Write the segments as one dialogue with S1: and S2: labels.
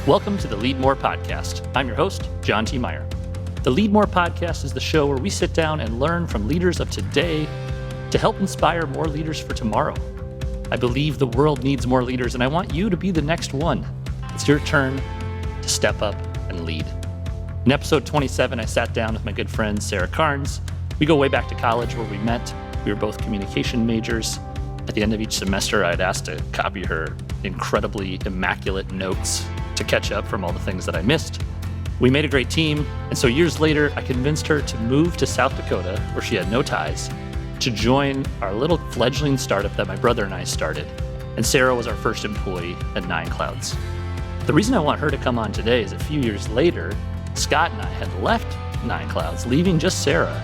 S1: Welcome to the Leadmore podcast. I'm your host, John T. Meyer. The Leadmore podcast is the show where we sit down and learn from leaders of today to help inspire more leaders for tomorrow. I believe the world needs more leaders, and I want you to be the next one. It's your turn to step up and lead. In episode 27, I sat down with my good friend, Sarah Carnes. We go way back to college where we met. We were both communication majors. At the end of each semester, I'd asked to copy her incredibly immaculate notes to catch up from all the things that I missed. We made a great team, and so years later, I convinced her to move to South Dakota, where she had no ties, to join our little fledgling startup that my brother and I started. And Sarah was our first employee at Nine Clouds. The reason I want her to come on today is a few years later, Scott and I had left Nine Clouds, leaving just Sarah,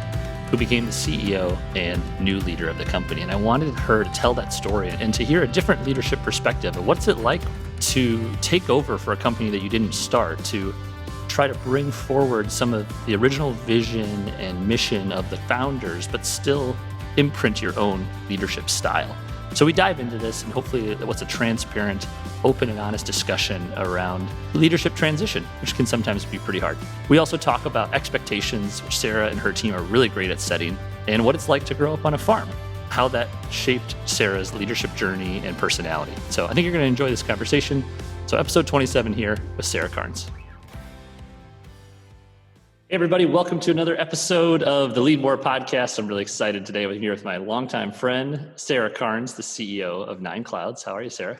S1: who became the CEO and new leader of the company. And I wanted her to tell that story and to hear a different leadership perspective of what's it like to take over for a company that you didn't start, to try to bring forward some of the original vision and mission of the founders, but still imprint your own leadership style. So we dive into this, and hopefully what's a transparent, open and honest discussion around leadership transition, which can sometimes be pretty hard. We also talk about expectations, which Sarah and her team are really great at setting, and what it's like to grow up on a farm, how that shaped Sarah's leadership journey and personality. So I think you're going to enjoy this conversation. So episode 27 here with Sarah Carnes. Hey everybody, welcome to another episode of the Leadmore podcast. I'm really excited today. I'm here with my longtime friend, Sarah Carnes, the CEO of Nine Clouds. How are you, Sarah?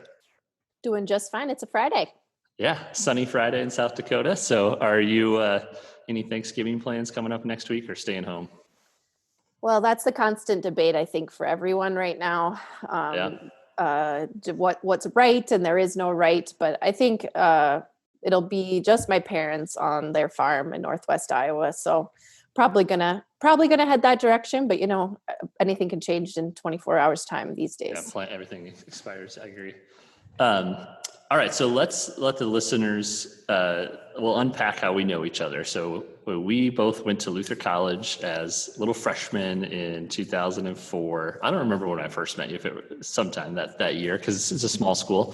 S2: Doing just fine. It's a Friday.
S1: Yeah, sunny Friday in South Dakota. So are you, any Thanksgiving plans coming up next week or staying home?
S2: Well, that's the constant debate, I think, for everyone right now. What's right, and there is no right. But I think it'll be just my parents on their farm in Northwest Iowa. So probably gonna head that direction. But anything can change in 24 hours time these days.
S1: Yeah, everything expires. I agree. All right, so let's let the listeners, we'll unpack how we know each other. So we both went to Luther College as little freshmen in 2004. I don't remember when I first met you, if it was sometime that year, because it's a small school.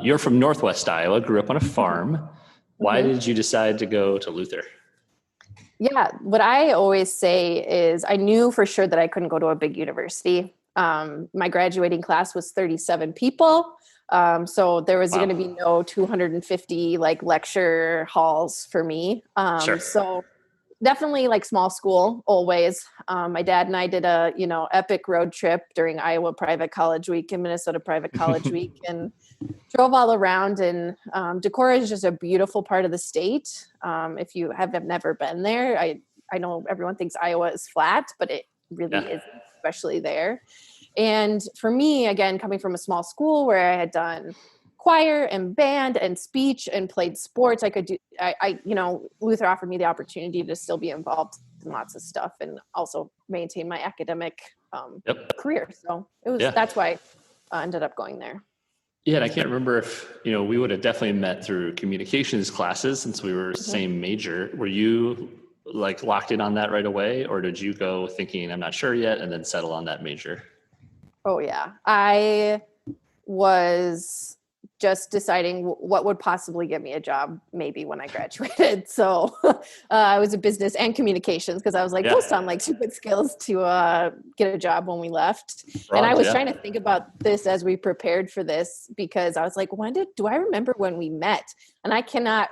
S1: You're from Northwest Iowa, grew up on a farm. Why did you decide to go to Luther?
S2: Yeah, what I always say is I knew for sure that I couldn't go to a big university. My graduating class was 37 people. So there was going to be no 250 lecture halls for me.
S1: Sure.
S2: So definitely small school always. My dad and I did a, epic road trip during Iowa Private College Week and Minnesota Private College Week and drove all around. And Dakota is just a beautiful part of the state. If you have never been there, I know everyone thinks Iowa is flat, but it really isn't, especially there. And for me, again, coming from a small school where I had done choir and band and speech and played sports, Luther offered me the opportunity to still be involved in lots of stuff and also maintain my academic career. So that's why I ended up going there.
S1: Yeah, and I can't remember if, we would have definitely met through communications classes since we were same major. Were you locked in on that right away, or did you go thinking, I'm not sure yet, and then settle on that major?
S2: Oh, yeah. I was just deciding what would possibly get me a job maybe when I graduated. So I was in business and communications because I was like, those sound like two good skills to get a job when we left. And I was trying to think about this as we prepared for this because I was like, do I remember when we met? And I could not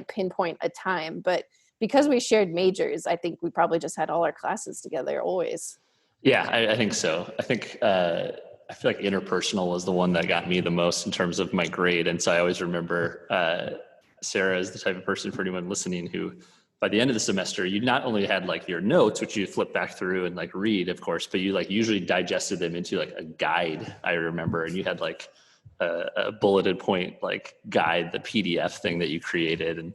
S2: pinpoint a time, but because we shared majors, I think we probably just had all our classes together always.
S1: Yeah, I think so. I think I feel like interpersonal was the one that got me the most in terms of my grade. And so I always remember Sarah is the type of person, for anyone listening, who by the end of the semester, you not only had your notes, which you flip back through and read, of course, but you usually digested them into a guide, I remember. And you had a bulleted point guide, the PDF thing that you created. And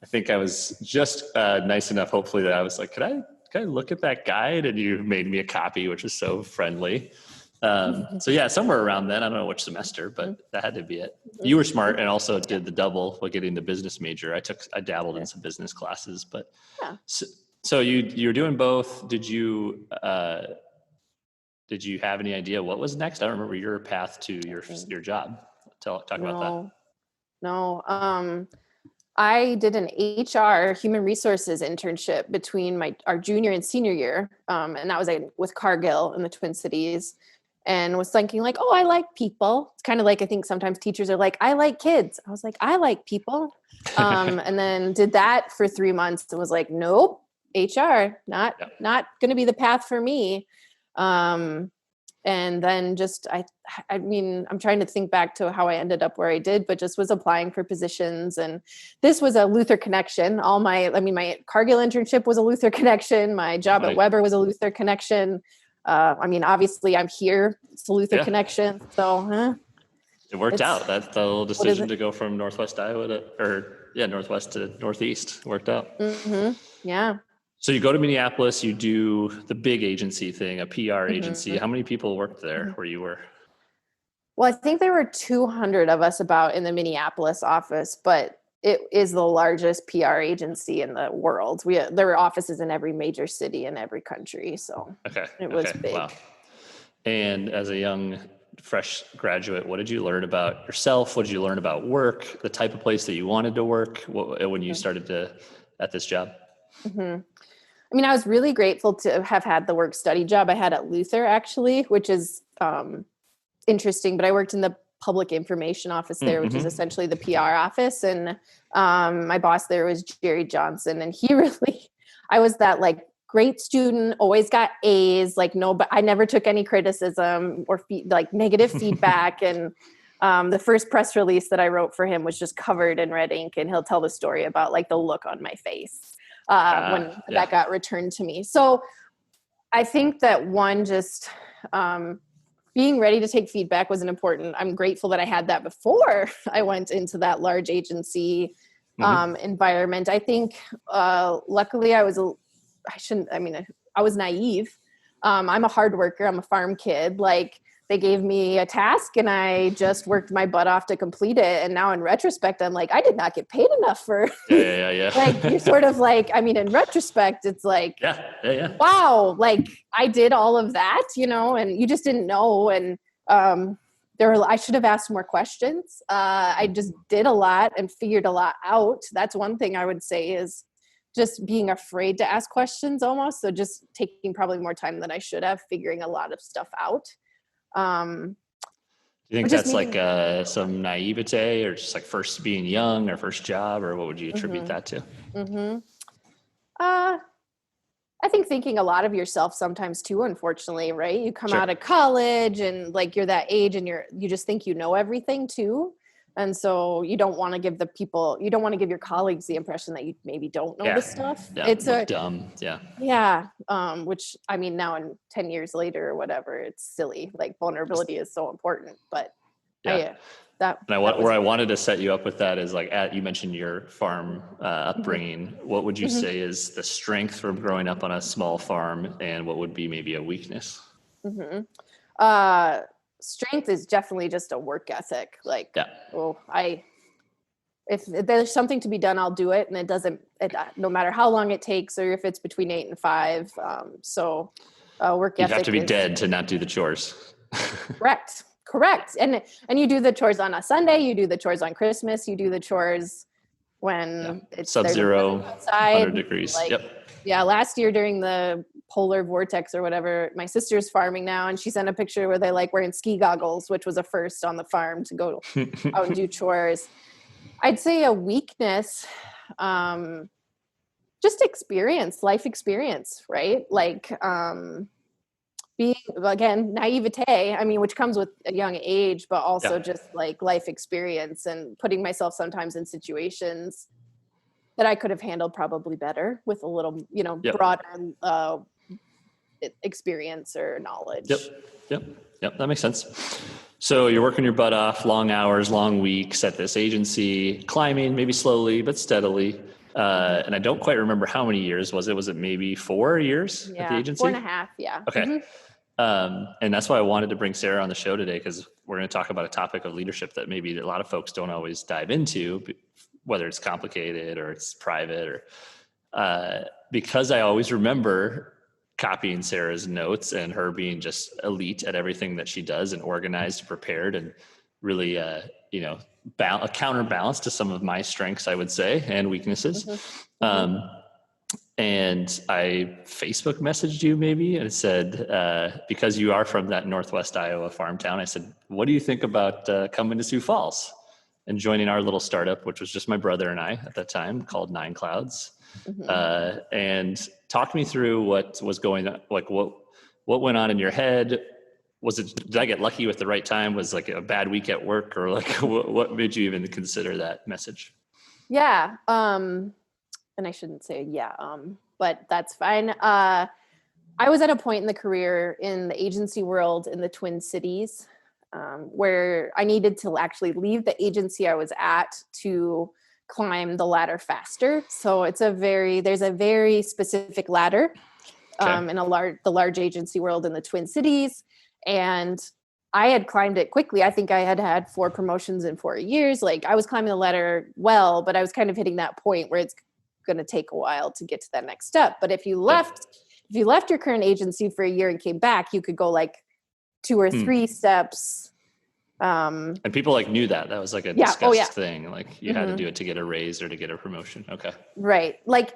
S1: I think I was just nice enough, hopefully, that I was like, can I look at that guide? And you made me a copy, which is so friendly. So yeah, somewhere around then, I don't know which semester, but that had to be it. You were smart and also did the double while getting the business major. I dabbled in some business classes, but so you're doing both. Did you have any idea what was next? I don't remember your path to your job. Talk about that.
S2: no. I did an HR human resources internship between our junior and senior year. And that was with Cargill in the Twin Cities, and was thinking like, oh, I like people. It's kind of like, I think sometimes teachers are like, I like kids. I was like, I like people. And then did that for 3 months and was like, nope, HR, not going to be the path for me. And then just, I mean, I'm trying to think back to how I ended up where I did, but just was applying for positions. And this was a Luther connection. My Cargill internship was a Luther connection. My job at Weber was a Luther connection. I mean, obviously I'm here. It's a Luther connection. So
S1: it worked out. That the little decision to go from Northwest Iowa Northwest to Northeast worked out.
S2: Mm-hmm. Yeah.
S1: So you go to Minneapolis, you do the big agency thing, a PR agency. How many people worked there where you were?
S2: Well, I think there were 200 of us about in the Minneapolis office, but it is the largest PR agency in the world. There were offices in every major city in every country. So it was big. Wow.
S1: And as a young, fresh graduate, what did you learn about yourself? What did you learn about work, the type of place that you wanted to work when you started at this job?
S2: I mean, I was really grateful to have had the work study job I had at Luther, actually, which is interesting. But I worked in the public information office there, which is essentially the PR office. And my boss there was Jerry Johnson. And I was that like great student, always got A's, but I never took any criticism or negative feedback. And the first press release that I wrote for him was just covered in red ink. And he'll tell the story about like the look on my face. When that got returned to me. So I think that being ready to take feedback was I'm grateful that I had that before I went into that large agency environment. I think luckily I was naive. I'm a hard worker. I'm a farm kid. Like they gave me a task and I just worked my butt off to complete it. And now in retrospect, I'm like, I did not get paid enough for like, you're sort of like, I mean, in retrospect, it's like, wow, like I did all of that, and you just didn't know. And I should have asked more questions. I just did a lot and figured a lot out. That's one thing I would say is just being afraid to ask questions almost. So just taking probably more time than I should have, figuring a lot of stuff out.
S1: Do you think that's like some naivete or just like first being young or first job, or what would you attribute that to?
S2: I think thinking a lot of yourself sometimes too, unfortunately, right? You come out of college and like you're that age and you just think you know everything too. And so you don't want to give your colleagues the impression that you maybe don't know this stuff.
S1: Yeah, it's dumb. Yeah.
S2: Yeah. Which I mean, now in 10 years later or whatever, it's silly. Like vulnerability is so important, but where I wanted to set you up with that is like, you mentioned your farm upbringing. What would you say is the strength from growing up on a small farm, and what would be maybe a weakness? Strength is definitely just a work ethic. Like, if there's something to be done, I'll do it. And no matter how long it takes, or if it's between 8 and 5. Work ethic.
S1: You have to be dead to not do the chores.
S2: Correct. And you do the chores on a Sunday, you do the chores on Christmas, you do the chores when it's
S1: sub-zero, 100 degrees.
S2: Last year during the polar vortex or whatever, my sister's farming now, and she sent a picture where they like wearing ski goggles, which was a first on the farm to go out and do chores. I'd say a weakness, just life experience, right? Like being, again, naivete, I mean, which comes with a young age, but also just like life experience and putting myself sometimes in situations that I could have handled probably better with a little, broader experience or knowledge.
S1: Yep. That makes sense. So you're working your butt off, long hours, long weeks at this agency, climbing, maybe slowly, but steadily. And I don't quite remember how many years was it? Was it maybe 4 years at the agency?
S2: 4.5. Yeah.
S1: Okay. And that's why I wanted to bring Sarah on the show today, because we're going to talk about a topic of leadership that maybe a lot of folks don't always dive into, whether it's complicated or it's private, or because I always remember copying Sarah's notes and her being just elite at everything that she does and organized, prepared, and really, a counterbalance to some of my strengths, I would say, and weaknesses. And I Facebook messaged you maybe and said, because you are from that Northwest Iowa farm town, I said, what do you think about coming to Sioux Falls and joining our little startup, which was just my brother and I at that time, called Nine Clouds, and talk me through what was going on, like what went on in your head. Did I get lucky with the right time? Was like a bad week at work, or like what made you even consider that message?
S2: Yeah. And I shouldn't say but that's fine. I was at a point in the career in the agency world in the Twin Cities, where I needed to actually leave the agency I was at to climb the ladder faster. So there's a very specific ladder in the large agency world in the Twin Cities. And I had climbed it quickly. I think I had 4 promotions in 4 years. Like, I was climbing the ladder well, but I was kind of hitting that point where it's going to take a while to get to that next step. But if you left your current agency for a year and came back, you could go like 2 or 3 steps.
S1: And people like knew that was like a discussed thing. Like you had to do it to get a raise or to get a promotion. Okay. Right.
S2: Like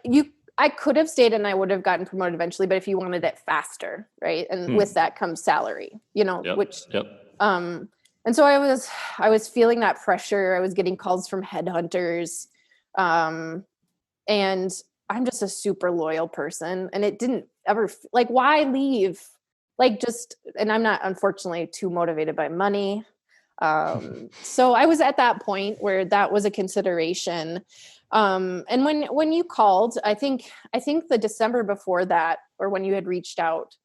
S2: I could have stayed and I would have gotten promoted eventually, but if you wanted it faster, right? And with that comes salary, and so I was feeling that pressure. I was getting calls from headhunters. And I'm just a super loyal person, and it didn't ever like, why leave? Like, and I'm not, unfortunately, too motivated by money. So I was at that point where that was a consideration. And when you called, I think the December before that, or when you had reached out,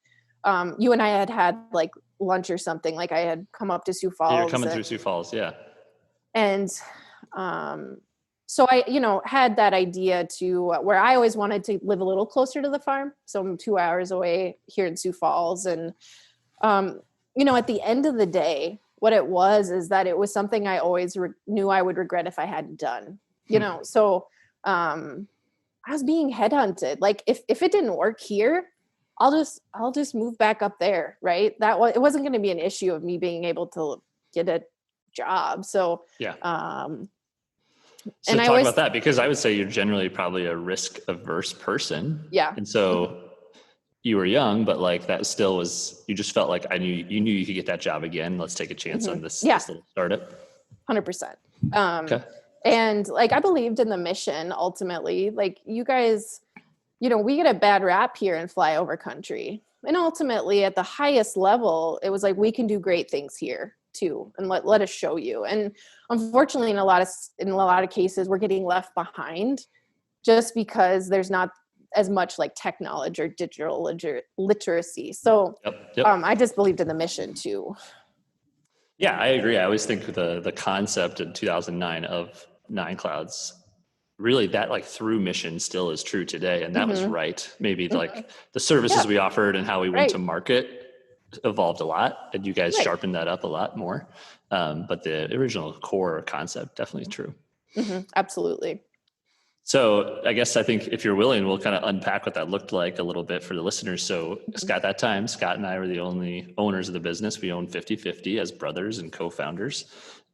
S2: you and I had like lunch or something. Like, I had come up to Sioux Falls.
S1: You're coming through Sioux Falls. Yeah.
S2: And, so I, had that idea to where I always wanted to live a little closer to the farm. So I'm 2 hours away here in Sioux Falls. And, at the end of the day, what it was is that it was something I always knew I would regret if I hadn't done, So I was being headhunted. Like, if it didn't work here, I'll just move back up there. Right. It wasn't going to be an issue of me being able to get a job. So,
S1: yeah. So talk about that, because I would say you're generally probably a risk averse person.
S2: Yeah.
S1: And so you were young, but like that still was, you just felt like you knew you could get that job again. Let's take a chance on this little startup.
S2: 100%. Okay. And like, I believed in the mission ultimately. Like, you guys, we get a bad rap here in flyover country. And ultimately at the highest level, it was like, we can do great things here too, and let us show you. And unfortunately, in a lot of cases, we're getting left behind just because there's not as much like tech knowledge or digital literacy. So I just believed in the mission too.
S1: Yeah, I agree. I always think the concept in 2009 of Nine Clouds, really that like through mission still is true today. And that was right. Maybe like the services we offered and how we went to market evolved a lot, and you guys sharpened that up a lot more. But the original core concept definitely is true.
S2: Absolutely.
S1: So I think if you're willing, we'll kind of unpack what that looked like a little bit for the listeners. So at that time, Scott and I were the only owners of the business. We owned 50-50 as brothers and co-founders.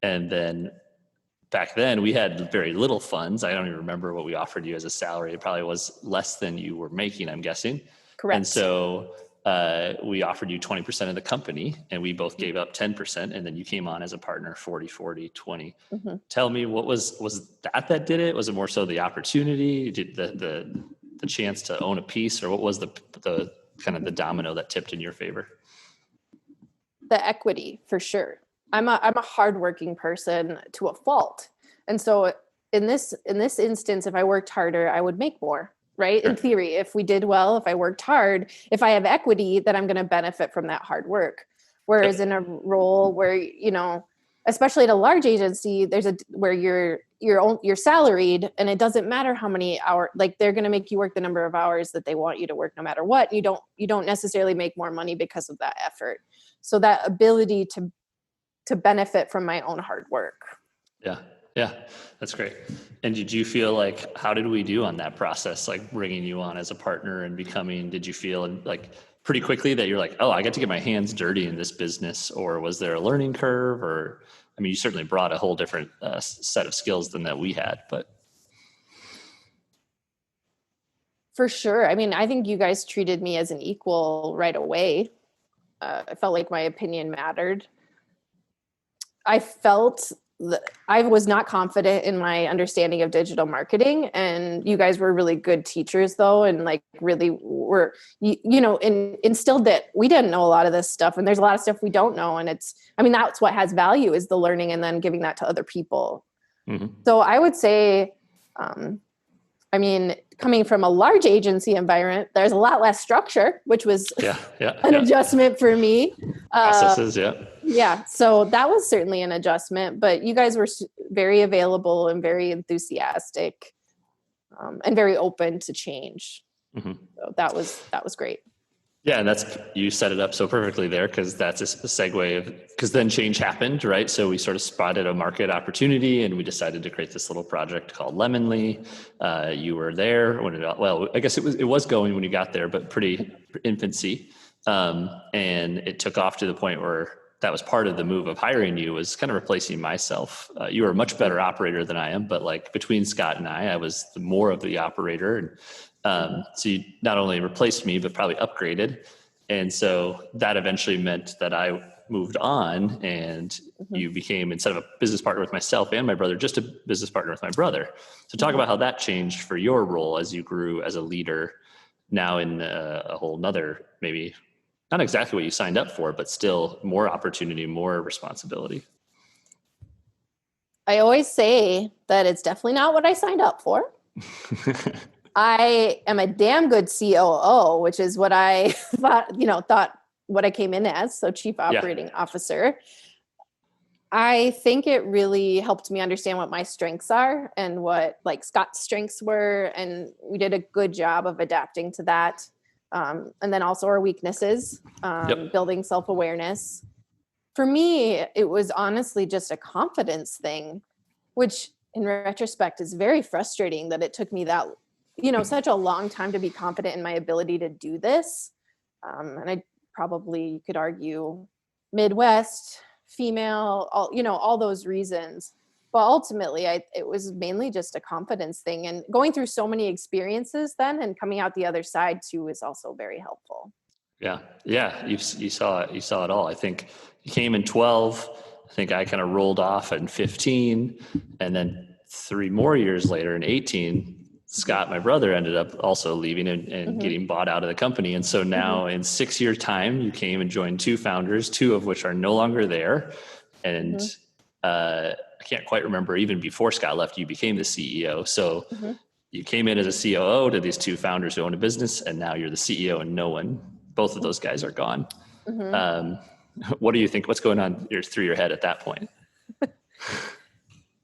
S1: And then back then we had very little funds. I don't even remember what we offered you as a salary. It probably was less than you were making, I'm guessing.
S2: Correct.
S1: And so we offered you 20% of the company, and we both gave up 10%. And then you came on as a partner, 40, 20. Tell me, what was that did it? Was it more so the opportunity? Did the chance to own a piece, or what was the kind of the domino that tipped in your favor?
S2: The equity, for sure. I'm a hardworking person to a fault. And so in this instance, if I worked harder, I would make more. Right? Sure. In theory, if we did well, if I worked hard, if I have equity, then I'm going to benefit from that hard work. Whereas in a role where, especially at a large agency, where you're salaried, and it doesn't matter how many hours, like they're going to make you work the number of hours that they want you to work no matter what. You don't necessarily make more money because of that effort. So that ability to benefit from my own hard work.
S1: Yeah, that's great. And did you feel like, how did we do on that process? Like bringing you on as a partner and did you feel like pretty quickly that you're like, oh, I got to get my hands dirty in this business? Or was there a learning curve? Or I mean, you certainly brought a whole different set of skills than that we had, but.
S2: For sure. I mean, I think you guys treated me as an equal right away. I felt like my opinion mattered. I felt I was not confident in my understanding of digital marketing, and you guys were really good teachers though. And like really were, instilled that we didn't know a lot of this stuff, and there's a lot of stuff we don't know. And that's what has value, is the learning and then giving that to other people. Mm-hmm. So I would say, coming from a large agency environment, there's a lot less structure, which was an adjustment for me.
S1: Processes,
S2: Yeah. So that was certainly an adjustment, but you guys were very available and very enthusiastic, and very open to change. Mm-hmm. So that was great.
S1: Yeah. And you set it up so perfectly there, because that's a segue because then change happened, right? So we sort of spotted a market opportunity and we decided to create this little project called Lemonly. You were there when I guess it was going when you got there, but pretty infancy. And it took off to the point where that was part of the move of hiring you, was kind of replacing myself. You were a much better operator than I am, but like between Scott and I was more of the operator. And so you not only replaced me, but probably upgraded. And so that eventually meant that I moved on, and you became, instead of a business partner with myself and my brother, just a business partner with my brother. So talk about how that changed for your role as you grew as a leader, now in a whole nother, maybe not exactly what you signed up for, but still more opportunity, more responsibility.
S2: I always say that it's definitely not what I signed up for. I am a damn good COO, which is what I thought what I came in as. So Chief Operating Officer. I think it really helped me understand what my strengths are and what like Scott's strengths were. And we did a good job of adapting to that. And then also our weaknesses, building self-awareness. For me, it was honestly just a confidence thing, which in retrospect is very frustrating that it took me that, such a long time to be confident in my ability to do this. And I probably, you could argue, Midwest, female, all those reasons. But ultimately, it was mainly just a confidence thing, and going through so many experiences then and coming out the other side too is also very helpful.
S1: Yeah. You saw it all. I think you came in 12. I think I kind of rolled off in 15, and then 3 more years later in 18, Scott, my brother, ended up also leaving and getting bought out of the company. And so now in 6 years time, you came and joined 2 founders, 2 of which are no longer there. And I can't quite remember, even before Scott left, you became the CEO. So you came in as a COO to these 2 founders who own a business, and now you're the CEO, and both of those guys are gone. What do you think? What's going on through your head at that point?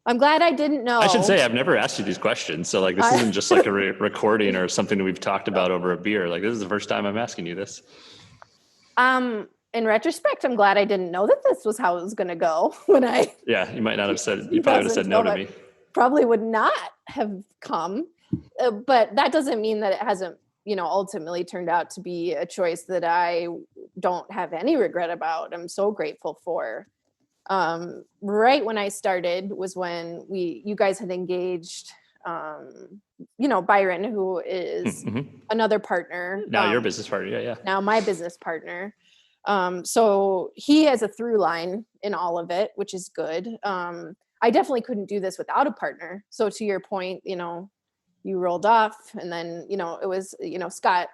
S2: I'm glad I didn't know.
S1: I should say, I've never asked you these questions. So like, this isn't just like a recording or something that we've talked about over a beer. Like, this is the first time I'm asking you this.
S2: In retrospect, I'm glad I didn't know that this was how it was going to go
S1: Yeah, you might not have said, you probably would have said no to me.
S2: Probably would not have come. But that doesn't mean that it hasn't, ultimately turned out to be a choice that I don't have any regret about. I'm so grateful for. Right when I started was when you guys had engaged, Byron, who is another partner.
S1: Now your business partner. Yeah.
S2: Now my business partner. So he has a through line in all of it, which is good. I definitely couldn't do this without a partner. So to your point, you rolled off, and then, it was, Scott,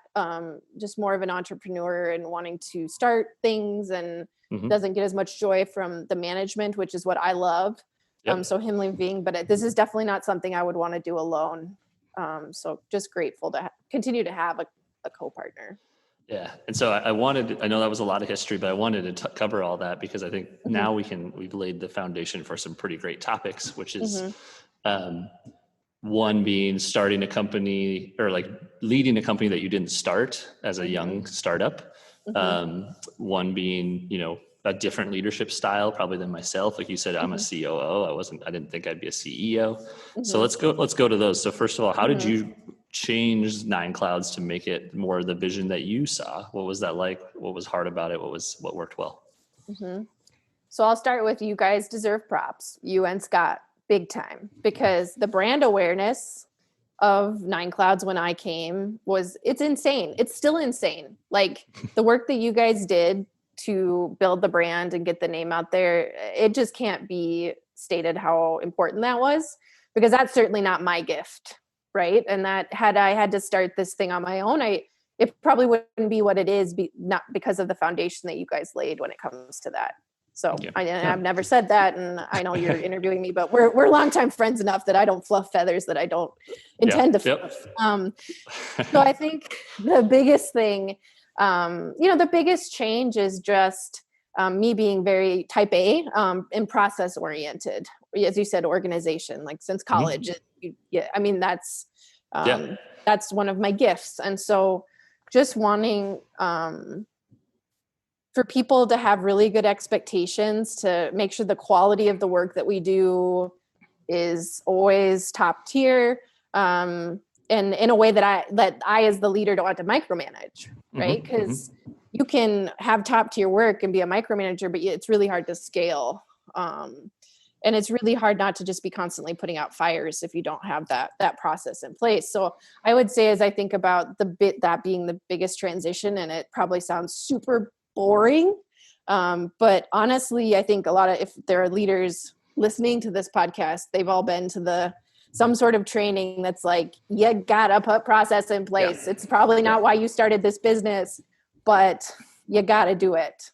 S2: just more of an entrepreneur and wanting to start things, and doesn't get as much joy from the management, which is what I love. So him leaving, but this is definitely not something I would want to do alone. So just grateful to continue to have a co-partner.
S1: Yeah. And so I know that was a lot of history, but I wanted to cover all that because I think now we've laid the foundation for some pretty great topics, which is, one being starting a company, or like leading a company that you didn't start as a young startup. One being, a different leadership style probably than myself. Like you said, I'm a COO. I didn't think I'd be a CEO. So let's go to those. So first of all, how did you change 9 Clouds to make it more the vision that you saw? What was that like? What was hard about it? What worked well?
S2: So I'll start with, you guys deserve props, you and Scott, big time, because the brand awareness of Nine Clouds when I came it's insane. It's still insane. Like the work that you guys did to build the brand and get the name out there, it just can't be stated how important that was, because that's certainly not my gift, right? And that had I had to start this thing on my own, it probably wouldn't be what it is, not because of the foundation that you guys laid when it comes to that. So I've never said that, and I know you're interviewing me, but we're longtime friends enough that I don't fluff feathers that I don't intend to fluff. So I think the biggest thing, the biggest change is just me being very type A and process oriented, as you said, organization. Like since college, that's one of my gifts, and so just wanting for people to have really good expectations, to make sure the quality of the work that we do is always top tier, and in a way that I as the leader don't want to micromanage, right? Because you can have top tier work and be a micromanager, but it's really hard to scale. And it's really hard not to just be constantly putting out fires if you don't have that process in place. So I would say, as I think about that being the biggest transition, and it probably sounds super boring, but honestly, I think if there are leaders listening to this podcast, they've all been to some sort of training that's like, you gotta put process in place. It's probably not why you started this business, but you gotta do it.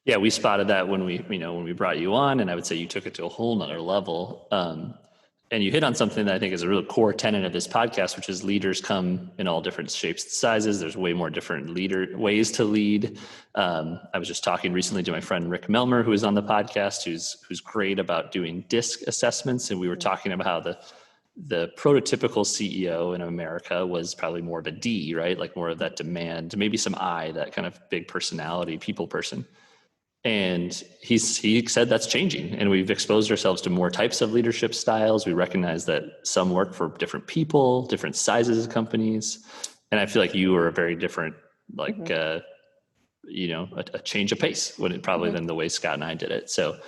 S1: Yeah, we spotted that when we brought you on, and I would say you took it to a whole nother level. And you hit on something that I think is a real core tenet of this podcast, which is leaders come in all different shapes and sizes. There's way more different ways to lead. I was just talking recently to my friend Rick Melmer, who is on the podcast, who's great about doing DISC assessments. And we were talking about how the prototypical CEO in America was probably more of a D, right? Like more of that demand, maybe some I, that kind of big personality, people person. And he said that's changing, and we've exposed ourselves to more types of leadership styles. We recognize that some work for different people, different sizes of companies. And I feel like you are a very different, a change of pace than the way Scott and I did it. So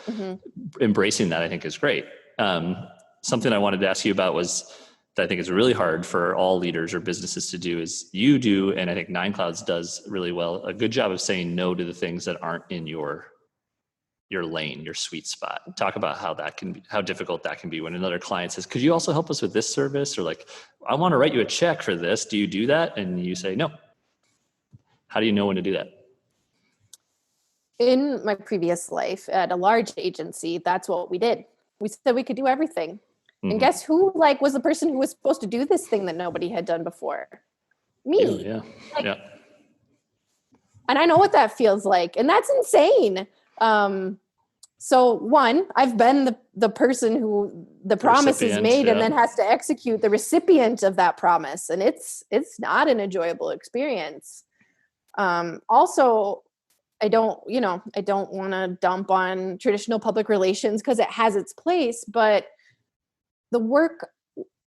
S1: embracing that, I think, is great. Something I wanted to ask you about was that I think is really hard for all leaders or businesses to do is you do, and I think Nine Clouds does really well, a good job of saying no to the things that aren't in your lane, your sweet spot. Talk about how difficult that can be when another client says, could you also help us with this service? Or like, I want to write you a check for this. Do you do that? And you say, no. How do you know when to do that?
S2: In my previous life at a large agency, that's what we did. We said we could do everything. And guess who was the person who was supposed to do this thing that nobody had done before? Me.
S1: Yeah.
S2: And I know what that feels like. And that's insane. So one, I've been the person who the promise is made and then has to execute, the recipient of that promise. And it's not an enjoyable experience. Also, I don't want to dump on traditional public relations because it has its place, but the work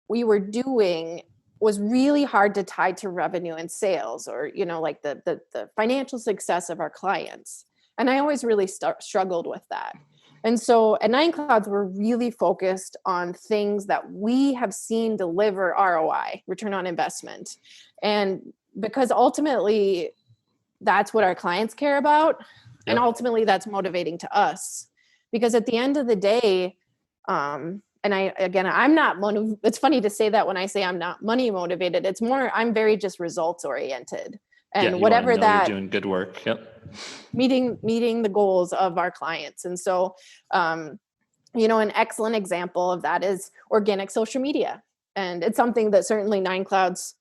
S2: we were doing was really hard to tie to revenue and sales, or, the financial success of our clients. And I always really struggled with that. And so at Nine Clouds, we're really focused on things that we have seen deliver ROI, return on investment. And because ultimately that's what our clients care about. Yep. And ultimately that's motivating to us, because at the end of the day, I'm not it's funny to say that when I say I'm not money motivated, it's more, I'm very just results oriented, and whatever that
S1: you're doing good work. Yep.
S2: Meeting the goals of our clients. And so, an excellent example of that is organic social media. And it's something that certainly Nine Clouds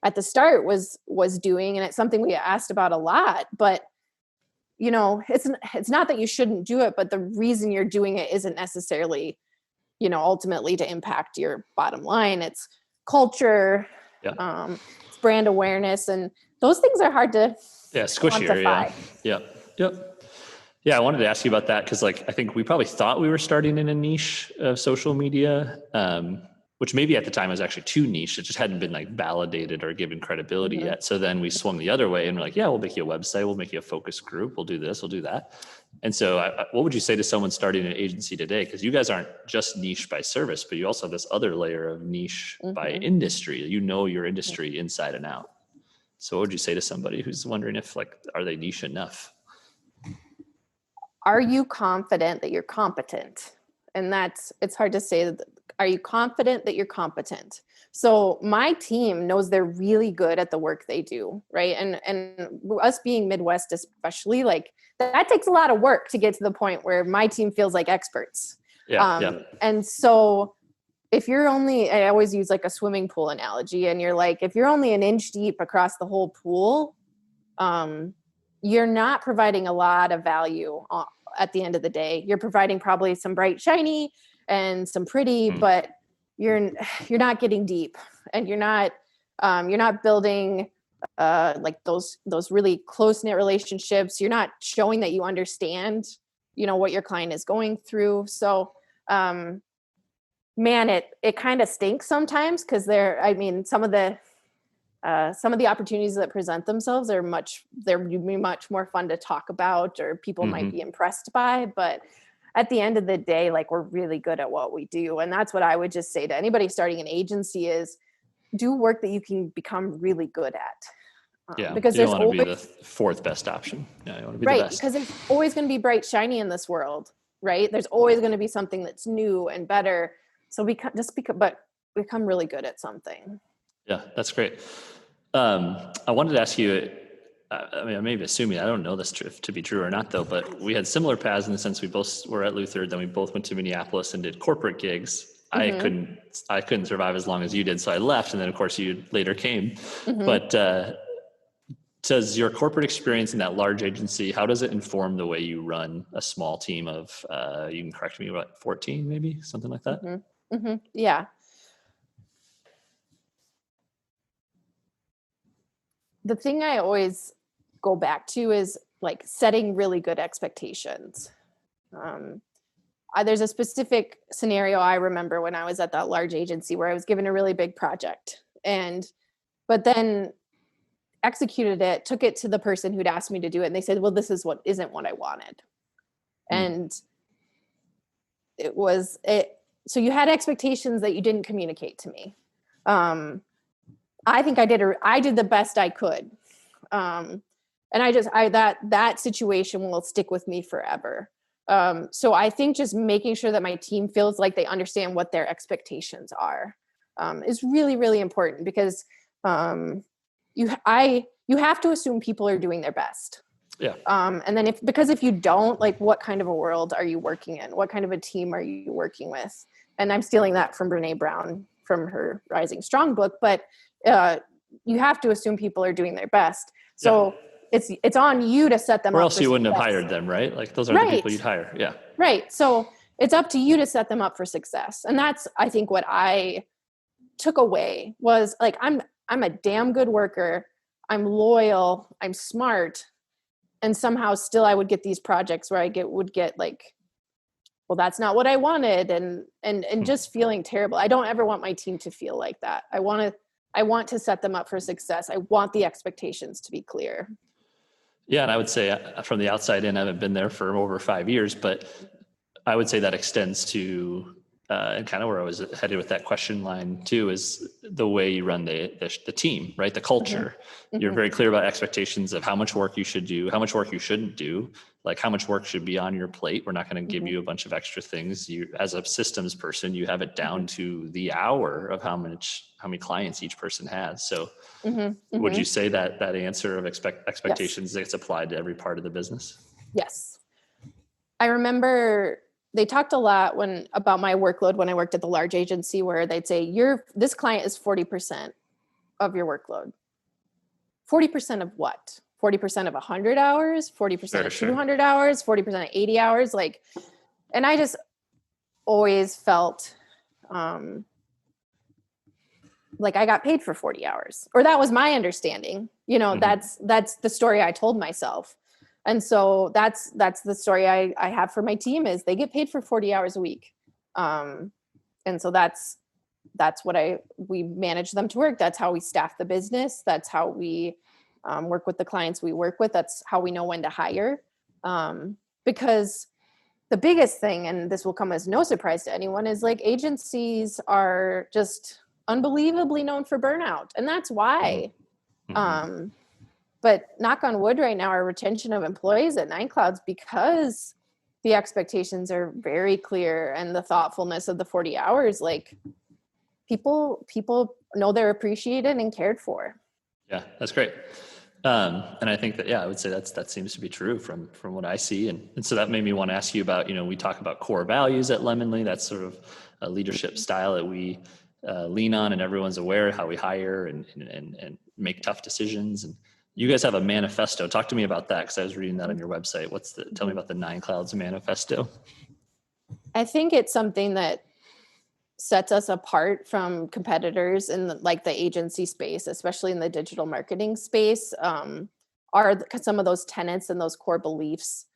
S2: at the start was doing. And it's something we asked about a lot, but it's not that you shouldn't do it, but the reason you're doing it isn't necessarily, ultimately to impact your bottom line. It's culture, it's brand awareness, and those things are hard to
S1: squishier.
S2: quantify.
S1: Yep. Yeah, I wanted to ask you about that because, I think we probably thought we were starting in a niche of social media, which maybe at the time was actually too niche. It just hadn't been like validated or given credibility yet. So then we swung the other way and we're like, yeah, we'll make you a website. We'll make you a focus group. We'll do this, we'll do that. And so what would you say to someone starting an agency today? Because you guys aren't just niche by service, but you also have this other layer of niche by industry. You know your industry inside and out. So what would you say to somebody who's wondering if are they niche enough?
S2: Are you confident that you're competent? And it's hard to say that. Are you confident that you're competent? So my team knows they're really good at the work they do, right? And us being Midwest, especially, like that takes a lot of work to get to the point where my team feels like experts. And so if you're I always use like a swimming pool analogy, and you're like, if you're only an inch deep across the whole pool, you're not providing a lot of value at the end of the day. You're providing probably some bright, shiny, and some pretty, but you're not getting deep, and you're not building like those really close-knit relationships. You're not showing that you understand, what your client is going through. So, man, it kind of stinks sometimes, because some of the opportunities that present themselves they're much more fun to talk about, or people might be impressed by, but at the end of the day, like, we're really good at what we do. And that's what I would just say to anybody starting an agency is do work that you can become really good at. Because
S1: you don't want to be the fourth best option. Yeah, you want to be the best.
S2: Because there's always going to be bright, shiny in this world, right? There's always going to be something that's new and better. So become really good at something.
S1: Yeah, that's great. I wanted to ask you, I may be assuming, I don't know this to be true or not though, but we had similar paths in the sense we both were at Luther, then we both went to Minneapolis and did corporate gigs. I couldn't survive as long as you did, so I left, and then of course you later came. But does your corporate experience in that large agency, how does it inform the way you run a small team of, you can correct me, 14 maybe, something like that?
S2: Yeah. The thing I always go back to is like setting really good expectations. There's a specific scenario I remember when I was at that large agency where I was given a really big project, but then executed it, took it to the person who'd asked me to do it, and they said, well, this isn't what I wanted. And so you had expectations that you didn't communicate to me. I think I did the best I could. And that situation will stick with me forever. So I think just making sure that my team feels like they understand what their expectations are, is really, really important, because, you have to assume people are doing their best.
S1: Yeah.
S2: And then if you don't, like, what kind of a world are you working in? What kind of a team are you working with? And I'm stealing that from Brene Brown from her Rising Strong book, but you have to assume people are doing their best. So it's on you to set them up.
S1: Or else you wouldn't have hired them, right? Like, those are the people you'd hire. Yeah.
S2: Right. So it's up to you to set them up for success. And that's, I think, what I took away was like, I'm a damn good worker. I'm loyal. I'm smart. And somehow still I would get these projects where would get like, well, that's not what I wanted. And just feeling terrible. I don't ever want my team to feel like that. I want to set them up for success. I want the expectations to be clear.
S1: Yeah. And I would say from the outside in, I haven't been there for over 5 years, but I would say that extends to, and kind of where I was headed with that question line too, is the way you run the team, right? The culture. You're very clear about expectations of how much work you should do, how much work you shouldn't do, like how much work should be on your plate. We're not going to give you a bunch of extra things. You, as a systems person, you have it down to the hour of how many clients each person has. So would you say that answer of expectations gets applied to every part of the business? Yes.
S2: I remember they talked a lot about my workload when I worked at the large agency, where they'd say, this client is 40% of your workload. 40% of what? 40% of 100 hours, 40% of 200 hours, 40% of 80 hours. Like, and I just always felt, like I got paid for 40 hours, or that was my understanding. That's the story I told myself. And so that's the story I have for my team, is they get paid for 40 hours a week. And so that's that's what we manage them to work. That's how we staff the business. That's how we work with the clients we work with. That's how we know when to hire. Because the biggest thing, and this will come as no surprise to anyone, is like agencies are just unbelievably known for burnout. And that's why.
S1: Mm-hmm.
S2: But knock on wood right now, our retention of employees at Nine Clouds, because the expectations are very clear and the thoughtfulness of the 40 hours, like people know they're appreciated and cared for.
S1: Yeah, that's great. And I think that, I would say that seems to be true from what I see. And so that made me want to ask you about, we talk about core values at Lemonly. That's sort of a leadership style that we lean on, and everyone's aware how we hire and make tough decisions. And you guys have a manifesto. Talk to me about that, because I was reading that on your website. Tell me about the Nine Clouds manifesto.
S2: I think it's something that sets us apart from competitors in the agency space, especially in the digital marketing space, are some of those tenets and those core beliefs.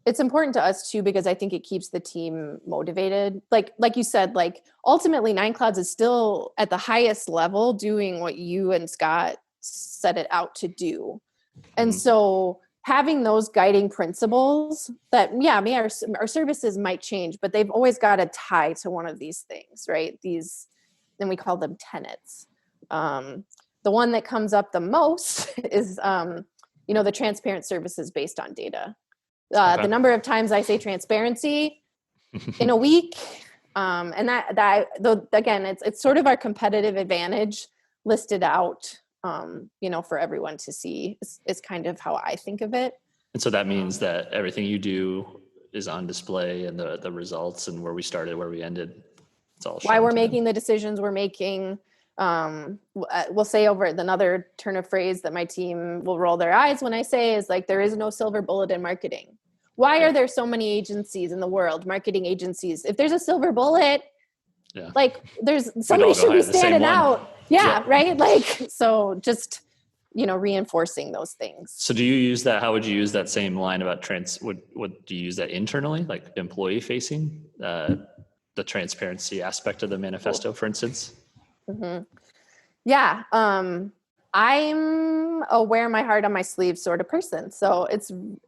S2: It's important to us too, because I think it keeps the team motivated. Like you said, like ultimately Nine Clouds is still at the highest level doing what you and Scott set it out to do. And so having those guiding principles that, our services might change, but they've always got a tie to one of these things, right? Then we call them tenets. The one that comes up the most is, the transparent services based on data. The number of times I say transparency in a week, and that again, it's sort of our competitive advantage listed out, for everyone to see is kind of how I think of it.
S1: And so that means that everything you do is on display, and the results and where we started, where we ended, it's all
S2: why we're making the decisions we're making. We'll say over another turn of phrase that my team will roll their eyes when I say is like, there is no silver bullet in marketing. Why are there so many agencies in the world, marketing agencies? If there's a silver bullet, like there's somebody should be standing out. Right. Like, so just, reinforcing those things.
S1: So do you use that? How would you use that same line about do you use that internally, like employee facing, the transparency aspect of the manifesto, for instance?
S2: Mm-hmm. Yeah. I'm a wear my heart on my sleeve sort of person. So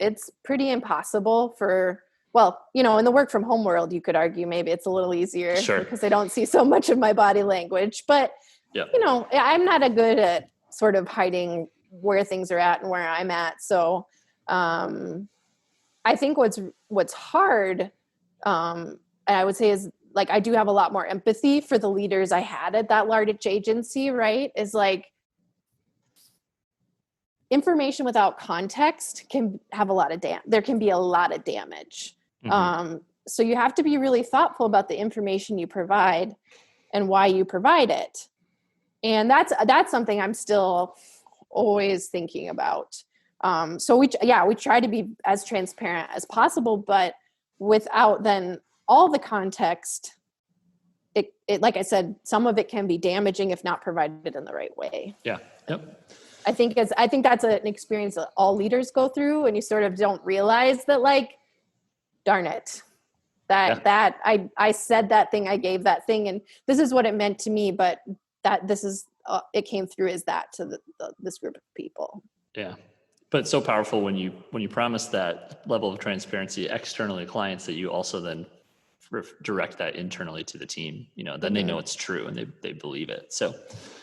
S2: it's pretty impossible in the work from home world, you could argue maybe it's a little easier because I don't see so much of my body language, but I'm not a good at sort of hiding where things are at and where I'm at. So, I think what's hard, and I would say is like, I do have a lot more empathy for the leaders I had at that large agency, right? Is like information without context can have there can be a lot of damage. Mm-hmm. So you have to be really thoughtful about the information you provide and why you provide it. And that's something I'm still always thinking about. So we try to be as transparent as possible, but without then all the context, it like I said, some of it can be damaging if not provided in the right way.
S1: Yeah. Yep.
S2: I think that's an experience that all leaders go through, and you sort of don't realize that, like, darn it, that I said that thing, I gave that thing, and this is what it meant to me, but that this is it came through as that to this group of people.
S1: Yeah. But it's so powerful when you promise that level of transparency externally to clients, that you also then direct that internally to the team. Then they know it's true and they believe it. So,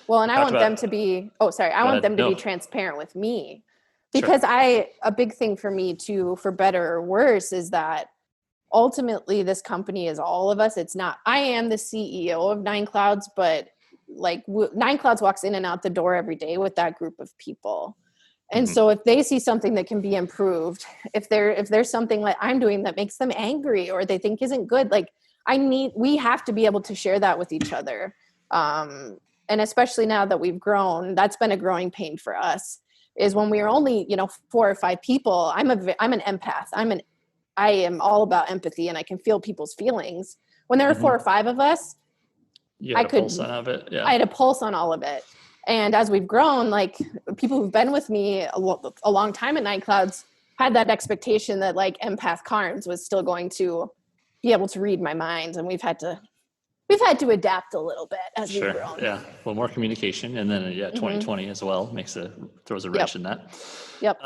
S2: well, and I want them to be. Oh, sorry, I want them to be transparent with me, because a big thing for me too, for better or worse, is that ultimately this company is all of us. It's not. I am the CEO of Nine Clouds, but like Nine Clouds walks in and out the door every day with that group of people. And so if they see something that can be improved, if there's something like I'm doing that makes them angry or they think isn't good, like we have to be able to share that with each other. And especially now that we've grown, that's been a growing pain for us, is when we are only, 4 or 5 people. I'm an empath. I am all about empathy, and I can feel people's feelings. When there are 4 or 5 of us,
S1: I had a pulse on all of it. Yeah.
S2: I had a pulse on all of it. And as we've grown, like people who've been with me a long time at Nine Clouds had that expectation that like empath Carnes was still going to be able to read my mind. And we've had to we've had to adapt a little bit as we've
S1: Sure.
S2: grown.
S1: Yeah. Well, more communication, and then 2020 as well throws a wrench in that.
S2: Yep.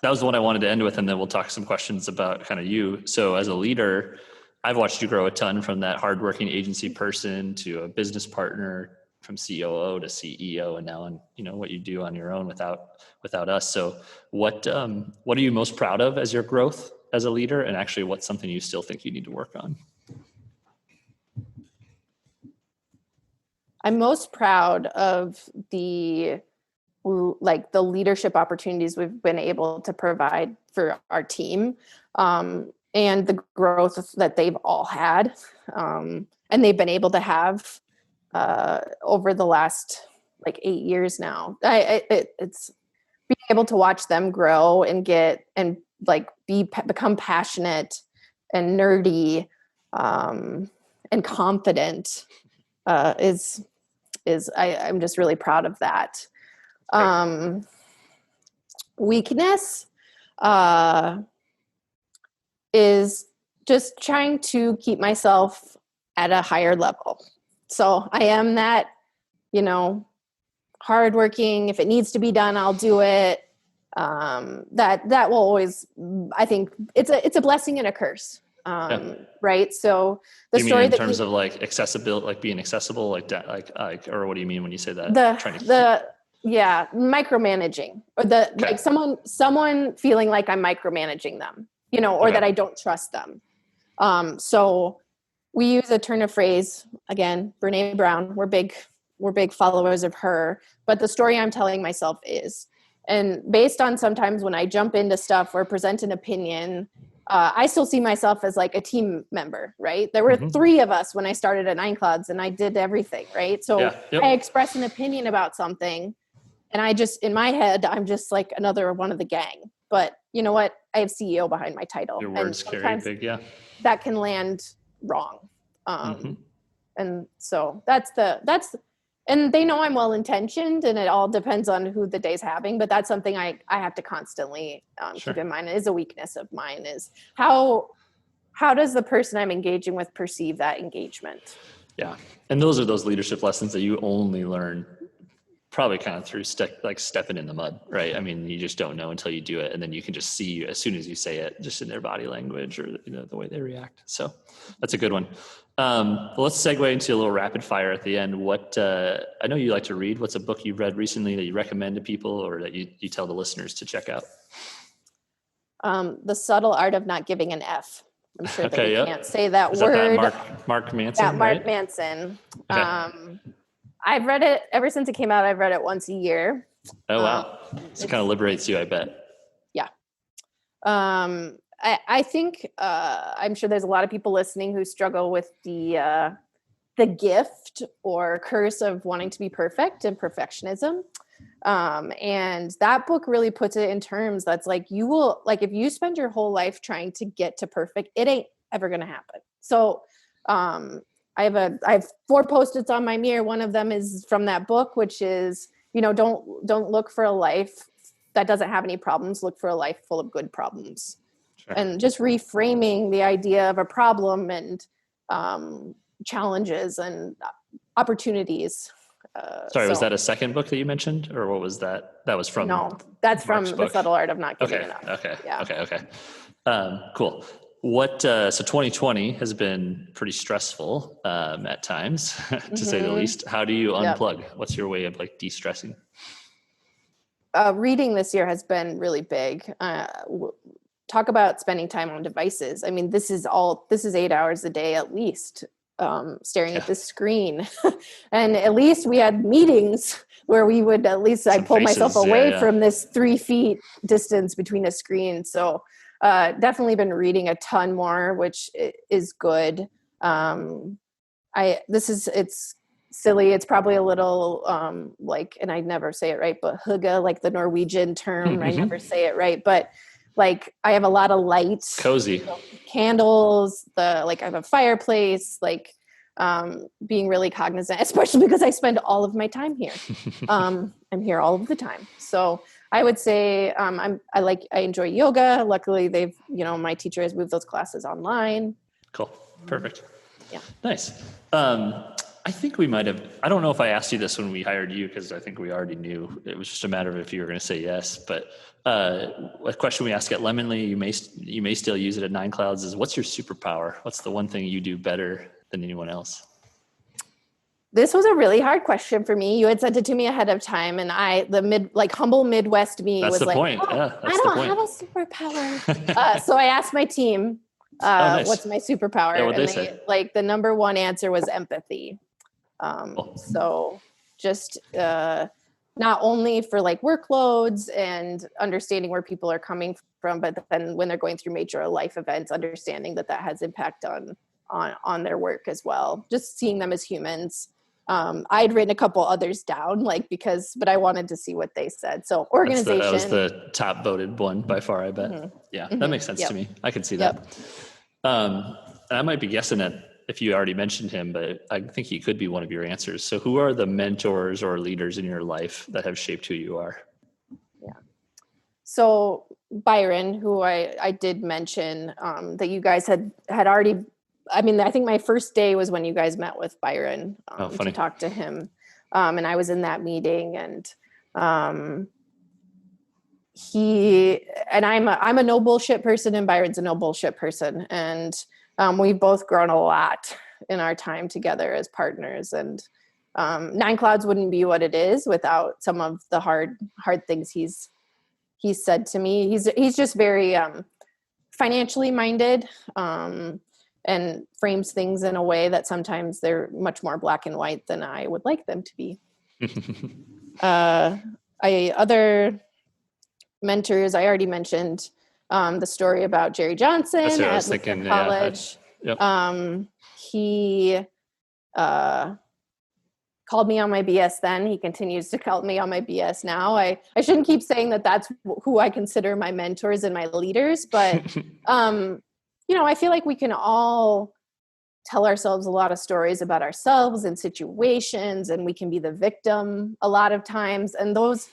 S1: That was the one I wanted to end with, and then we'll talk some questions about kind of you. So as a leader, I've watched you grow a ton from that hardworking agency person to a business partner, from COO to CEO, and now on, what you do on your own without us. So what are you most proud of as your growth as a leader, and actually what's something you still think you need to work on?
S2: I'm most proud of the leadership opportunities we've been able to provide for our team, and the growth that they've all had, and they've been able to have over the last 8 years now. It's being able to watch them grow and become passionate and nerdy, and confident, I'm just really proud of that. Weakness is just trying to keep myself at a higher level. So I am that, hardworking. If it needs to be done, I'll do it. That will always, I think it's a blessing and a curse. Right. So the story
S1: in terms of accessibility, being accessible, or what do you mean when you say that?
S2: Micromanaging, or someone feeling like I'm micromanaging them, or that I don't trust them. So we use a turn of phrase, again, Brene Brown, we're big followers of her, but the story I'm telling myself is, and based on sometimes when I jump into stuff or present an opinion, I still see myself as a team member, right? There were 3 of us when I started at Nine Clouds, and I did everything, right? So I express an opinion about something, and I just, in my head, I'm just another one of the gang. But you know what? I have CEO behind my title.
S1: Your words carry big,
S2: that can land wrong. And so that's and they know I'm well-intentioned, and it all depends on who the day's having, but that's something I have to constantly keep in mind. It is a weakness of mine, is how does the person I'm engaging with perceive that engagement? Yeah.
S1: And those are those leadership lessons that you only learn probably kind of through stepping in the mud, right? I mean, you just don't know until you do it. And then you can just see as soon as you say it, just in their body language or, the way they react. So that's a good one. Well, let's segue into a little rapid fire at the end. I know you like to read. What's a book you've read recently that you recommend to people, or that you tell the listeners to check out?
S2: The Subtle Art of Not Giving an F. I'm sure that you can't say that
S1: Is
S2: word.
S1: That Mark Manson?
S2: Yeah, Mark Manson. Okay. I've read it ever since it came out. I've read it once a year.
S1: Oh, wow. So it kind of liberates you, I bet.
S2: Yeah. I think I'm sure there's a lot of people listening who struggle with the gift or curse of wanting to be perfect and perfectionism. And that book really puts it in terms that's you will, if you spend your whole life trying to get to perfect, it ain't ever going to happen. So, I have 4 Post-its on my mirror. One of them is from that book, which is, don't look for a life that doesn't have any problems. Look for a life full of good problems. Sure. And just reframing the idea of a problem and challenges and opportunities.
S1: Was that a second book that you mentioned, or what was that? That was from
S2: that's Mark's from book. The Subtle Art of Not Giving Enough.
S1: Okay. Cool. So 2020 has been pretty stressful at times, to say the least. How do you unplug? Yep. What's your way of de-stressing?
S2: Reading this year has been really big. Talk about spending time on devices. I mean, this is 8 hours a day at least, staring at the screen. And at least we had meetings where we would, I pull myself away from this 3 feet distance between a screen. So definitely been reading a ton more, which is good. It's silly. It's probably a little and I never say it right, but hygge, the Norwegian term. I never say it right, but I have a lot of light,
S1: cozy
S2: candles. I have a fireplace. Being really cognizant, especially because I spend all of my time here. I'm here all of the time, so. I would say I enjoy yoga. Luckily, my teacher has moved those classes online.
S1: Cool. Perfect.
S2: Yeah.
S1: Nice. I think we might have, I don't know if I asked you this when we hired you, because I think we already knew. It was just a matter of if you were going to say yes. But a question we ask at Lemonly, you may still use it at Nine Clouds, is what's your superpower? What's the one thing you do better than anyone else?
S2: This was a really hard question for me. You had sent it to me ahead of time, and humble Midwest me
S1: That's
S2: was
S1: the
S2: like,
S1: point. Yeah,
S2: I don't have a superpower. So I asked my team,
S1: nice.
S2: what's my superpower?
S1: Yeah, what'd
S2: and
S1: they say?
S2: like the number one answer was empathy.
S1: Cool.
S2: So just not only for like workloads and understanding where people are coming from, but then when they're going through major life events, understanding that has impact on their work as well. Just seeing them as humans. I'd written a couple others down, but I wanted to see what they said. So organization.
S1: That was the top voted one by far, I bet.
S2: Mm-hmm.
S1: Yeah,
S2: Mm-hmm.
S1: that makes sense to me. I can see that. And I might be guessing it if you already mentioned him, but I think he could be one of your answers. So who are the mentors or leaders in your life that have shaped who you are?
S2: Yeah. So Byron, who I did mention, that you guys had already, I mean, I think my first day was when you guys met with Byron to talk to him. And I was in that meeting, and I'm a no bullshit person, and Byron's a no bullshit person. And we've both grown a lot in our time together as partners. And Nine Clouds wouldn't be what it is without some of the hard things he's said to me. He's just very financially minded, and frames things in a way that sometimes they're much more black and white than I would like them to be. Other mentors, I already mentioned the story about Jerry Johnson.
S1: That's what I was thinking.
S2: College. He called me on my BS then. He continues to call me on my BS now. I shouldn't keep saying that that's who I consider my mentors and my leaders, but I feel like we can all tell ourselves a lot of stories about ourselves and situations, and we can be the victim a lot of times. And those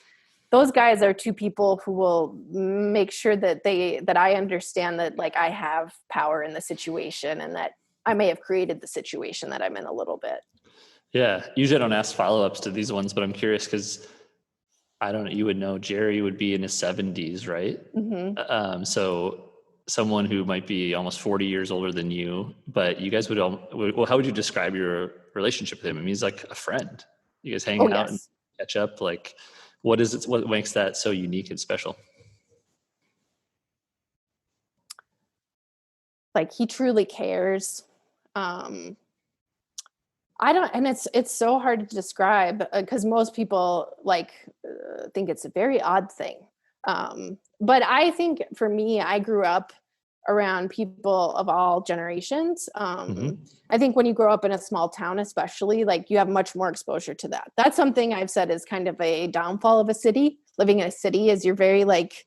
S2: guys are two people who will make sure that I understand that like I have power in the situation, and that I may have created the situation that I'm in a little bit.
S1: Yeah. Usually I don't ask follow-ups to these ones, but I'm curious because I don't know, you would know Jerry would be in his 70s, right?
S2: Mm-hmm.
S1: So someone who might be almost 40 years older than you, but you guys how would you describe your relationship with him? I mean, he's like a friend. You guys hang out and catch up. Like, what makes that so unique and special?
S2: Like, he truly cares. It's so hard to describe because most people think it's a very odd thing. But I think for me, I grew up around people of all generations. I think when you grow up in a small town, especially, like, you have much more exposure to that. That's something I've said is kind of a downfall of a city. Living in a city is you're very like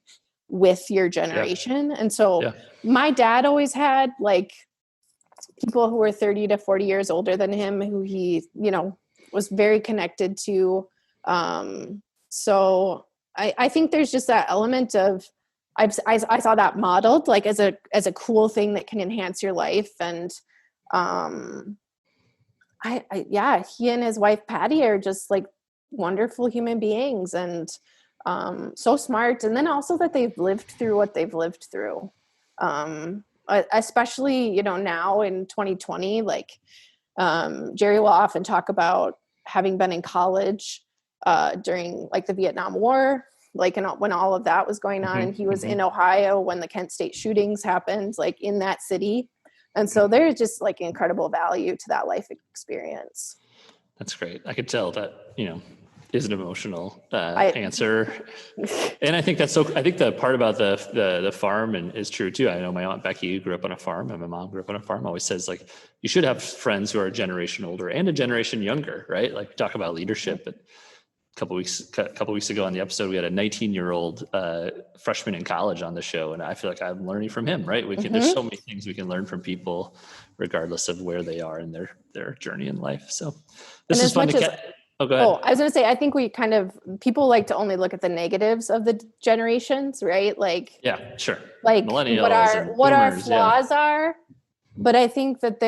S2: with your generation. And so my dad always had like people who were 30 to 40 years older than him, who he, was very connected to. So I think there's just that element of, I saw that modeled like as a cool thing that can enhance your life. And he and his wife Patty are just like wonderful human beings, and so smart. And then also that they've lived through what they've lived through. Especially, now in 2020, like Jerry will often talk about having been in college during like the Vietnam War, like when all of that was going on, and he was in Ohio when the Kent State shootings happened, like in that city. And so there's just like incredible value to that life experience.
S1: That's great. I could tell that, is an emotional answer. And I think I think the part about the farm is true too. I know my Aunt Becky grew up on a farm, and my mom grew up on a farm, always says like, you should have friends who are a generation older and a generation younger, right? Like, talk about leadership. But a couple weeks ago on the episode, we had a 19-year-old freshman in college on the show, and I feel like I'm learning from him, right? There's so many things we can learn from people regardless of where they are in their journey in life. So this is fun to get. Oh, go ahead.
S2: Oh, I was going to say, I think people like to only look at the negatives of the generations, right? Like,
S1: yeah, sure.
S2: Like
S1: millennials,
S2: what our flaws are, But I think that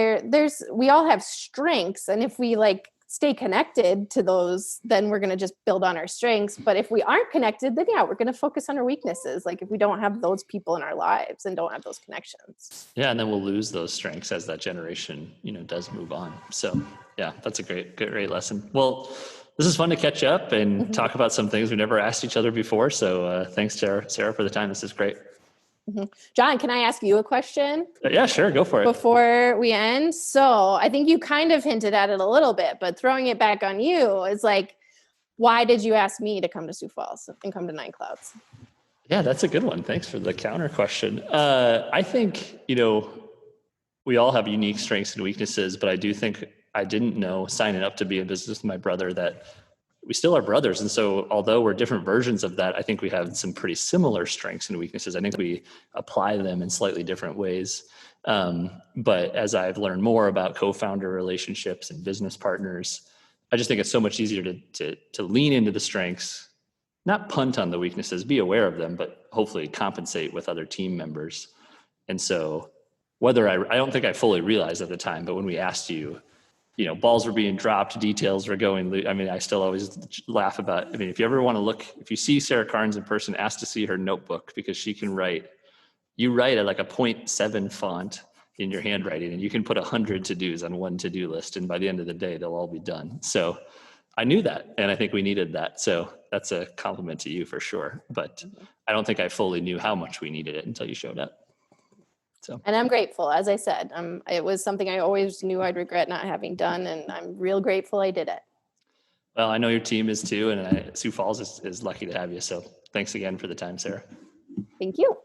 S2: we all have strengths, and if we like stay connected to those, then we're going to just build on our strengths. But if we aren't connected, then we're going to focus on our weaknesses. Like if we don't have those people in our lives and don't have those connections.
S1: Yeah. And then we'll lose those strengths as that generation, does move on. So yeah, that's a great lesson. Well, this is fun to catch up and talk about some things we never asked each other before. So thanks, Sarah, for the time. This is great.
S2: John, can I ask you a question?
S1: Yeah, sure. Go for it.
S2: Before we end. So I think you kind of hinted at it a little bit, but throwing it back on you is like, why did you ask me to come to Sioux Falls and come to Nine Clouds?
S1: Yeah, that's a good one. Thanks for the counter question. I think, we all have unique strengths and weaknesses, but I do think I didn't know signing up to be in business with my brother that we still are brothers. And so although we're different versions of that, I think we have some pretty similar strengths and weaknesses. I think we apply them in slightly different ways. But as I've learned more about co-founder relationships and business partners, I just think it's so much easier to lean into the strengths, not punt on the weaknesses, be aware of them, but hopefully compensate with other team members. And so whether I don't think I fully realized at the time, but when we asked you, balls were being dropped, details were going. I still always laugh about, if you ever want to look, if you see Sarah Carnes in person, ask to see her notebook because she can write at like a 0.7 font in your handwriting, and you can put 100 to-dos on one to-do list. And by the end of the day, they'll all be done. So I knew that. And I think we needed that. So that's a compliment to you for sure. But I don't think I fully knew how much we needed it until you showed up.
S2: And I'm grateful, as I said, it was something I always knew I'd regret not having done, and I'm real grateful I did it.
S1: Well, I know your team is too, and Sioux Falls is lucky to have you. So thanks again for the time, Sarah.
S2: Thank you.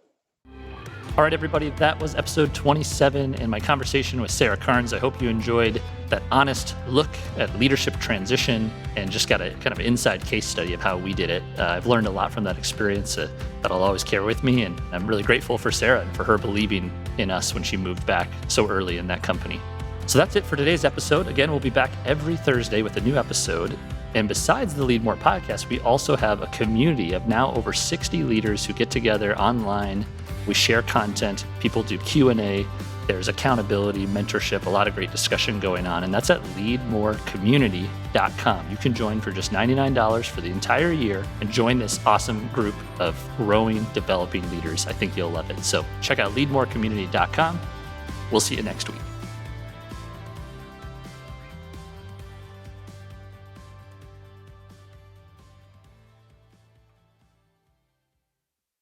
S1: All right, everybody, that was episode 27 and my conversation with Sarah Carnes. I hope you enjoyed that honest look at leadership transition and just got a kind of inside case study of how we did it. I've learned a lot from that experience that I'll always carry with me, and I'm really grateful for Sarah and for her believing in us when she moved back so early in that company. So that's it for today's episode. Again, we'll be back every Thursday with a new episode. And besides the Leadmore podcast, we also have a community of now over 60 leaders who get together online. We share content, people do Q&A, there's accountability, mentorship, a lot of great discussion going on, and that's at leadmorecommunity.com. You can join for just $99 for the entire year and join this awesome group of growing, developing leaders. I think you'll love it. So check out leadmorecommunity.com. We'll see you next week.